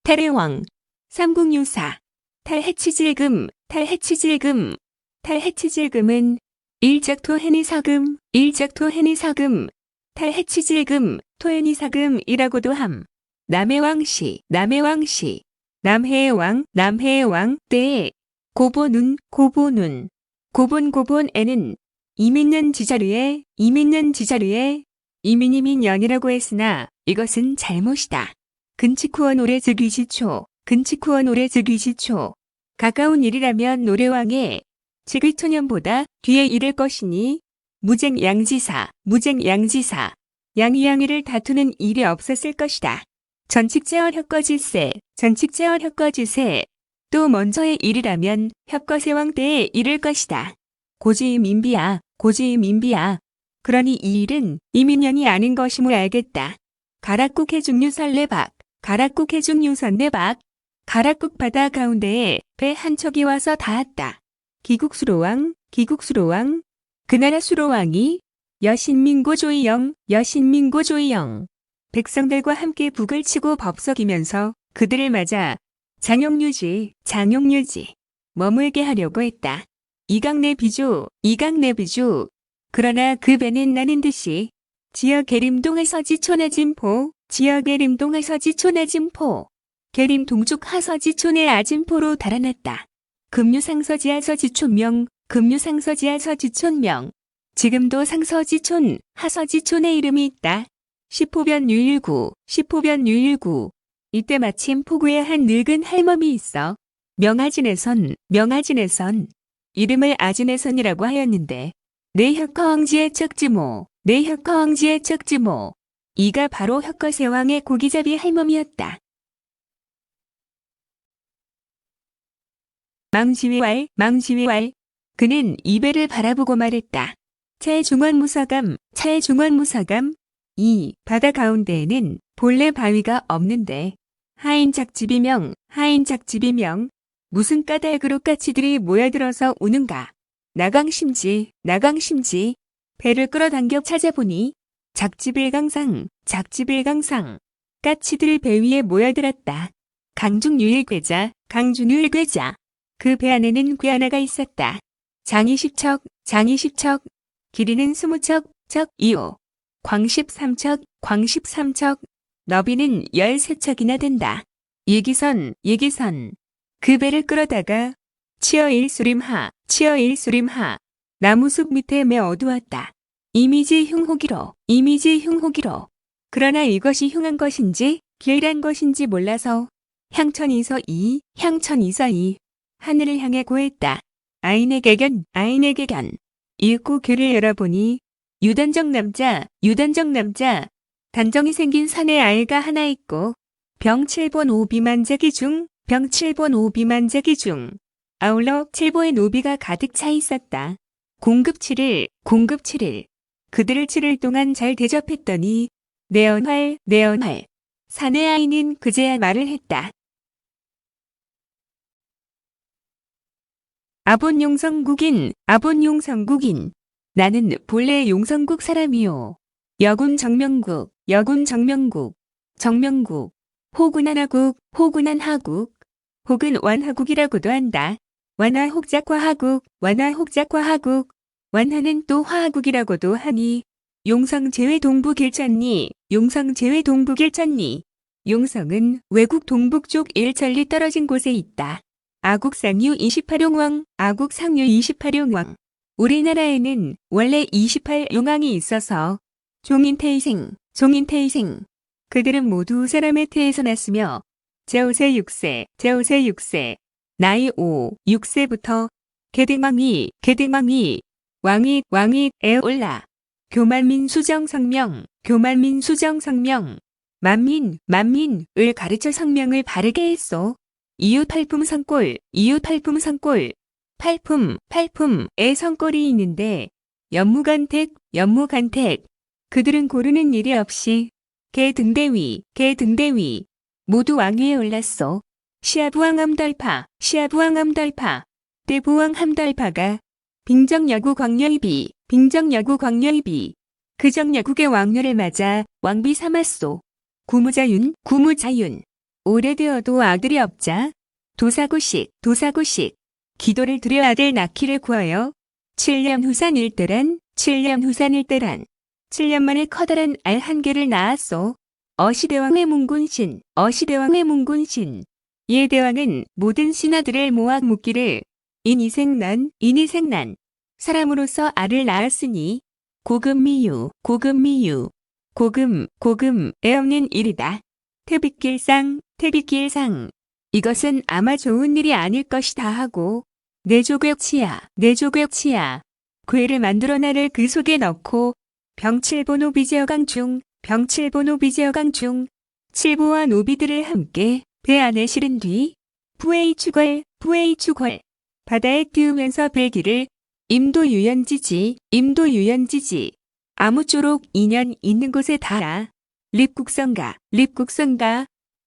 탈해왕, 삼국유사, 탈해치질금, 탈해치질금, 탈해치질금은 일작토해니사금, 일작토해니사금, 탈해치질금, 토해니사금이라고도 함. 남해왕시, 남해왕시, 남해왕, 남해왕 때에 고본운, 고본운, 고본고본에는 이민년 지자르에, 이민년 지자르에, 이민이민년이라고 했으나 이것은 잘못이다. 근치쿠어 노래 즉위시초, 근치쿠어 노래 즉위시초. 가까운 일이라면 노래왕의 즉위초년보다 뒤에 이를 것이니 무쟁양지사, 무쟁양지사. 양위양위를 다투는 일이 없었을 것이다. 전칙제월 협거지세, 전칙제월 협거지세. 또 먼저의 일이라면 협거세왕 때에 이를 것이다. 고지민비야, 고지민비야. 그러니 이 일은 이민년이 아닌 것임을 알겠다. 가락국 해중유설내박, 가락국 해중유설내박. 가락국 바다 가운데에 배 한 척이 와서 닿았다. 기국수로왕, 기국수로왕. 그 나라 수로왕이 여신민고 조이영, 여신민고 조이영. 백성들과 함께 북을 치고 법석이면서 그들을 맞아 장용유지, 장용유지. 머물게 하려고 했다. 이강내 비주, 이강내 비주. 그러나 그 배는 나는 듯이 지역 계림동에서 지촌아진포, 지역 계림동에서 지촌아진포, 계림 동쪽 하서지촌의 아진포로 달아났다. 금유상서지하서 지촌명, 금유상서지하서 지촌명. 지금도 상서지촌, 하서지촌의 이름이 있다. 시포변 유일구, 시포변 유일구. 이때 마침 포구에 한 늙은 할멈이 있어. 명아진에선, 명아진에선. 이름을 아진에선이라고 하였는데 내 혁허왕지의 척지모, 내 혁허왕지의 척지모. 이가 바로 혁거세왕의 고기잡이 할멈이었다. 망지위왈, 망지위왈. 그는 이배를 바라보고 말했다. 차해중원무사감, 차해중원무사감. 이 바다 가운데에는 본래 바위가 없는데 하인작집이명, 하인작집이명. 무슨 까닭으로 까치들이 모여들어서 우는가. 나강심지, 나강심지. 배를 끌어당겨 찾아보니 작집일강상, 작집일강상. 까치들 배 위에 모여들었다. 강중유일괴자, 강중유일괴자. 그 배 안에는 괴 하나가 있었다. 장이 10척, 장이 10척. 길이는 20척, 척 2호. 광 13척, 광 13척. 너비는 13척이나 된다. 예기선, 예기선. 그 배를 끌어다가 치어 일수림하, 치어 일수림하. 나무숲 밑에 매 어두웠다. 이미지 흉호기로, 이미지 흉호기로. 그러나 이것이 흉한 것인지 길한 것인지 몰라서 향천이서 이, 향천이서 이. 하늘을 향해 고했다. 아인의 개견, 아인의 개견. 읽고 귀를 열어보니 유단정 남자, 유단정 남자. 단정이 생긴 산에 아이가 하나 있고 병 7번 5비만재기 중, 병 7번 5비만재기 중. 아울러 7보의 노비가 가득 차 있었다. 공급 7일, 공급 7일. 그들을 7일 동안 잘 대접했더니 내언활, 내언활. 사내 아이는 그제야 말을 했다. 아본 용성국인, 아본 용성국인. 나는 본래 용성국 사람이요. 여군 정명국, 여군 정명국, 정명국. 호군한 하국, 호군한 하국. 혹은 완하국이라고도 한다. 완화 혹작화 하국, 완화 혹작화 하국. 완화는 또 화하국이라고도 하니. 용성 제외 동부 길천리, 용성 제외 동부 길천리. 용성은 외국 동북쪽 1천리 떨어진 곳에 있다. 아국 상류 28용왕, 아국 상류 28용왕. 우리나라에는 원래 28용왕이 있어서 종인태생, 종인태생. 그들은 모두 사람의 태에서 났으며 제5세 6세, 제5세 6세. 나이 5, 6세부터 계등왕위, 계등왕위. 왕위에 올라. 교만민 수정성명, 교만민 수정성명. 만민을 가르쳐 성명을 바르게 했소. 이웃팔품 성골, 이웃팔품 성골. 팔품에 성골이 있는데 연무간택, 연무간택. 그들은 고르는 일이 없이 계등대위, 계등대위. 모두 왕위에 올랐소. 시아부왕 함달파, 시아부왕 함달파. 대부왕 함달파가 빙정여구 광녀이비, 빙정여구 광녀이비. 그 정여국의 왕녀를 맞아 왕비 삼았소. 구무자윤, 구무자윤. 오래되어도 아들이 없자 도사구식 기도를 드려 아들 낳기를 구하여 7년 후산 일대란 7년 만에 커다란 알 한 개를 낳았소. 어시대왕의 문군신 예대왕은 모든 신하들을 모아 묻기를 인이생난 사람으로서 알을 낳았으니 고금애 없는 일이다. 태비길상 이것은 아마 좋은 일이 아닐 것이다 하고 내 조객치야 괴를 만들어 나를 그 속에 넣고 병칠보 노비제어강 중 칠보와 노비들을 함께 배 안에 실은 뒤 부의 추걸 바다에 띄우면서 벨기를 임도유연지지 아무쪼록 인연 있는 곳에 달아 립국성가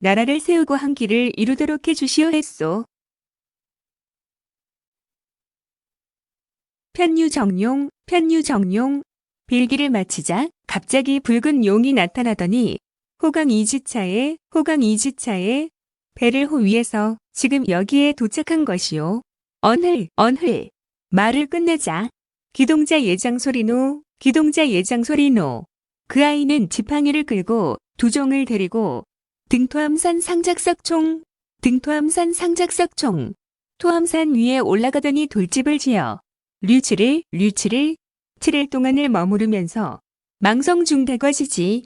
나라를 세우고 한 길을 이루도록 해주시오 했소. 편유정용 빌기를 마치자 갑자기 붉은 용이 나타나더니 호강 이지차에 배를 호 위에서 지금 여기에 도착한 것이오. 언흘 말을 끝내자 기동자 예장 소리노 그 아이는 지팡이를 끌고 두종을 데리고 등토암산 상작석총 토암산 위에 올라가더니 돌집을 지어 류칠일 7일 동안을 머무르면서 망성중가과시지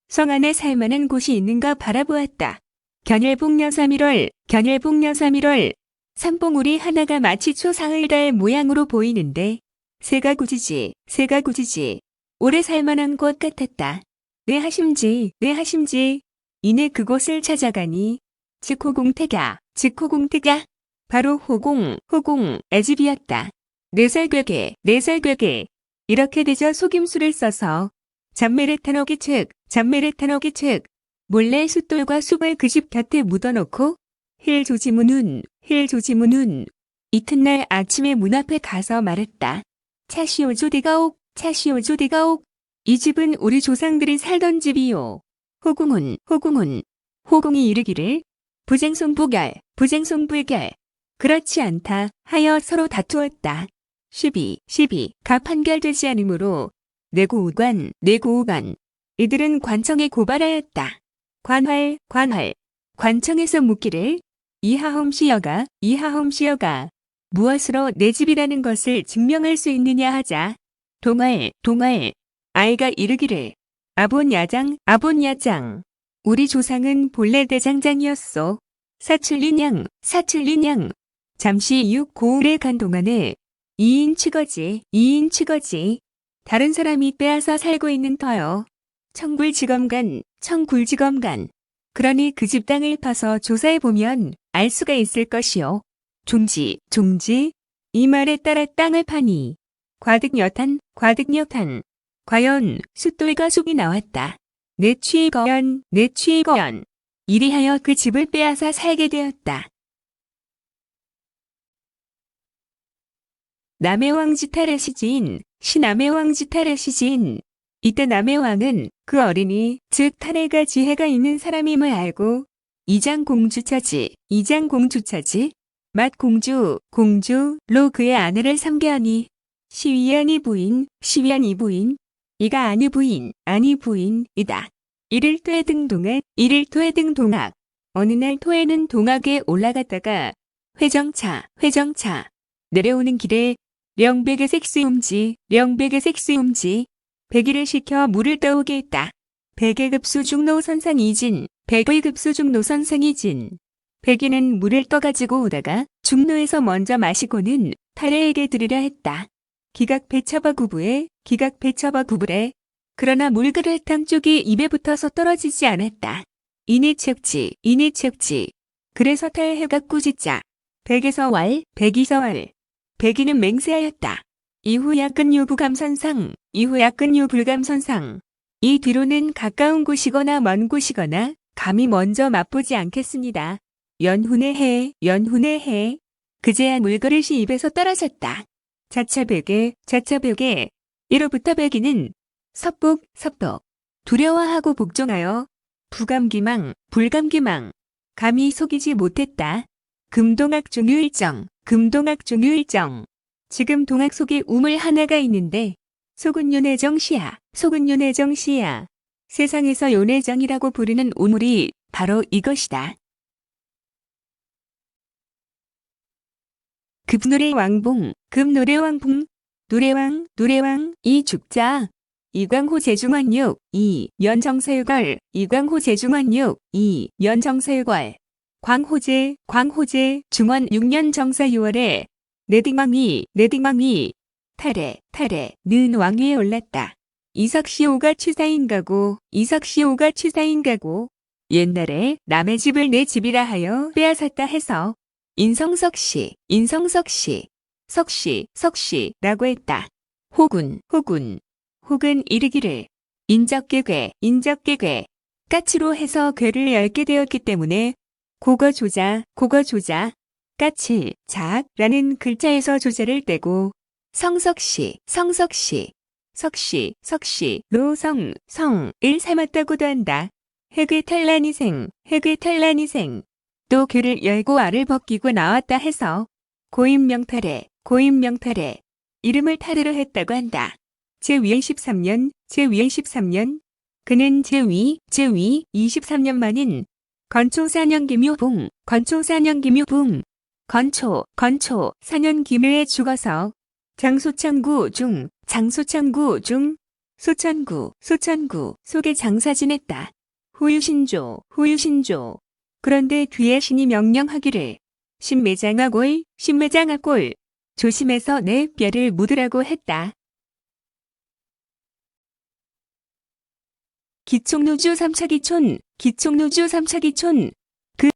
성 안에 살만한 곳이 있는가 바라보았다. 견일복려 3.1월 산봉우리 하나가 마치 초사흘 달 모양으로 보이는데 새가 굳이지 오래 살만한 곳 같았다. 내 하심지 이내 그곳을 찾아가니 즉호공택야 바로 호공 애집이었다. 4살 괴게 이렇게 되자 속임수를 써서 잠메레탄오기 측 몰래 숫돌과 숲을 그 집 곁에 묻어놓고 힐 조지무는 이튿날 아침에 문 앞에 가서 말했다. 차시오조디가옥 이 집은 우리 조상들이 살던 집이요. 호공이 이르기를 부쟁송불결 그렇지 않다 하여 서로 다투었다. 시비 가 판결되지 않으므로 내고우관 이들은 관청에 고발하였다. 관청에서 묻기를 이하홈시여가 무엇으로 내 집이라는 것을 증명할 수 있느냐 하자 동할 아이가 이르기를 아본야장 우리 조상은 본래 대장장이었소. 사칠리냥 잠시 이웃 고을에 간 동안에 2인 치거지 다른 사람이 빼앗아 살고 있는 터요. 청굴지검간 그러니 그 집 땅을 파서 조사해보면 알 수가 있을 것이요. 종지 이 말에 따라 땅을 파니 과득여탄 과연 숫돌과 속이 나왔다. 내 취거연 이리하여 그 집을 빼앗아 살게 되었다. 남의 왕지탈의 시지인 시남의 왕지탈의 시지인 이때 남의 왕은 그 어린이 즉 탈애가 지혜가 있는 사람임을 알고 이장공주차지 맏공주로 그의 아내를 삼게하니 시위한 이 부인 이가 아니 부인이다. 이를 토해 등 동학 어느 날 토해는 동학에 올라갔다가 회정차 내려오는 길에 령백의 색수음지 백의를 시켜 물을 떠오게 했다. 백의 급수 중노선상이 진 백의는 물을 떠가지고 오다가 중노에서 먼저 마시고는 탈애에게 드리려 했다. 기각 배처버 구부래 그러나 물그릇 한쪽이 입에 붙어서 떨어지지 않았다. 이니 채uk지 그래서 탈해가 꾸짖자 백이서 왈 백이는 맹세하였다. 이후 약근 유불감선상 이 뒤로는 가까운 곳이거나 먼 곳이거나 감히 먼저 맛보지 않겠습니다. 연훈의 해 그제야 물그릇이 입에서 떨어졌다. 자차벽에 이로부터 백이는 섭독 두려워하고 복종하여 부감기망, 불감기망. 감히 속이지 못했다. 금동학 종유일정, 금동학 종유일정. 지금 동학 속에 우물 하나가 있는데 속은 윤회정 씨야, 속은 윤회정 씨야. 세상에서 윤회정이라고 부르는 우물이 바로 이것이다. 급노래 왕봉, 급노래 왕봉. 노래왕, 노래왕, 이 죽자. 이광호 제중환육, 이 연정서유걸, 이광호 제중환육, 이 연정서유걸. 광호제, 광호제, 중원 6년 정사 6월에 내딩왕이, 내딩왕이 탈에, 탈에, 는 왕위에 올랐다. 이석시오가 취사인가고, 이석시오가 취사인가고. 옛날에 남의 집을 내 집이라 하여 빼앗았다 해서 인성석씨, 인성석씨, 석씨, 석씨라고 했다. 혹은, 혹은, 혹은 이르기를 인적괴괴, 인적괴괴, 까치로 해서 괴를 열게 되었기 때문에 고거조자, 고거조자, 까치, 작라는 글자에서 조자를 떼고 성석씨, 성석씨, 석씨, 석씨로 성, 성을 삼았다고도 한다. 해괴탈란이생, 해괴탈란이생. 또 괴를 열고 알을 벗기고 나왔다 해서 고인명탈에, 고인명탈에 이름을 탈으로 했다고 한다. 제 위에 13년, 제 위에 13년. 그는 제위 23년 만인 건초 4년 김유봉, 건초 4년 김유봉, 건초 4년 김유에 죽어서 장소천구 중, 장소천구 중, 소천구 속에 장사 지냈다. 후유신조, 후유신조. 그런데 뒤에 신이 명령하기를 신매장하골, 신매장하골. 조심해서 내 뼈를 묻으라고 했다. 기총노주 삼차기촌, 기총노주 삼차기촌. 그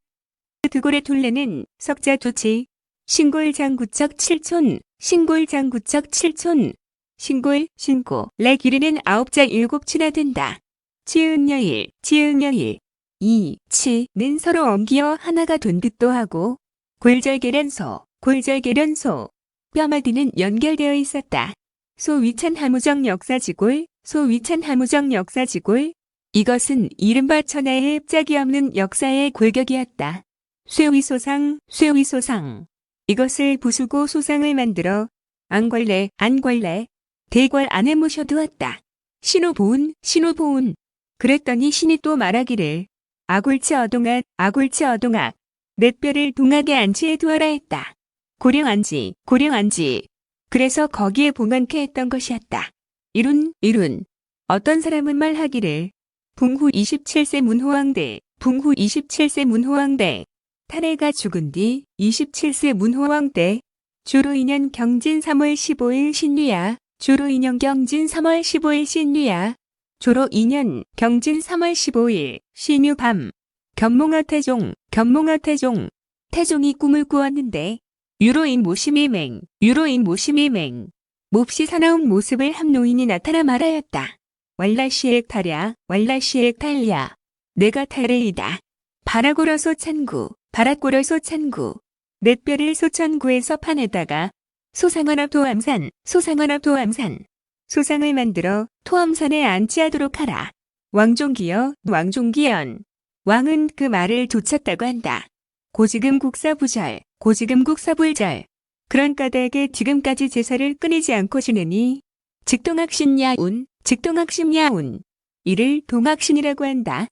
드골의 둘레는 석자도치, 신골장구척 7촌, 신골장구척 7촌. 신골, 신고, 래 길이는 9자 7치나 된다. 치은여일, 치은여일. 이, 치는 서로 엉기어 하나가 된 듯도 하고 골절계련소, 골절계련소. 뼈마디는 연결되어 있었다. 소위찬 하무정 역사지골, 소위찬 하무정 역사지골. 이것은 이른바 천하의 짝이 없는 역사의 골격이었다. 쇠위소상, 쇠위소상. 이것을 부수고 소상을 만들어 안걸레, 안걸레, 대궐 안에 모셔두었다. 신호보은, 신호보은. 그랬더니 신이 또 말하기를 아굴치 어동악, 아굴치 어동악. 내 뼈를 동악에 안치해 두어라 했다. 고령안지, 고령안지. 그래서 거기에 봉안케 했던 것이었다. 이룬. 어떤 사람은 말하기를 붕후 27세 문호왕대, 붕후 27세 문호왕대. 타례가 죽은 뒤 27세 문호왕 때 주로 2년 경진 3월 15일 신유야, 주로 2년 경진 3월 15일 신유야, 조로 2년 경진 3월 15일 신유 밤. 견몽아 태종, 견몽아 태종. 태종이 꿈을 꾸었는데 유로인 모심이맹, 유로인 모심이맹. 몹시 사나운 모습을 한 노인이 나타나 말하였다. 왈라시액 탈야, 왈라시액 탈야. 내가 탈레이다. 바라고러 소찬구, 바라고러 소찬구. 내 뼈를 소천구에서 파내다가 소상언합 도암산, 소상언합 도암산. 소상을 만들어 토암산에 안치하도록 하라. 왕종기여, 왕종기연. 왕은 그 말을 좇았다고 한다. 고지금 국사부절, 고지금 국사불절. 그런 까닭에 지금까지 제사를 끊이지 않고 지내니 즉동학신야운, 즉동학신야운. 이를 동학신이라고 한다.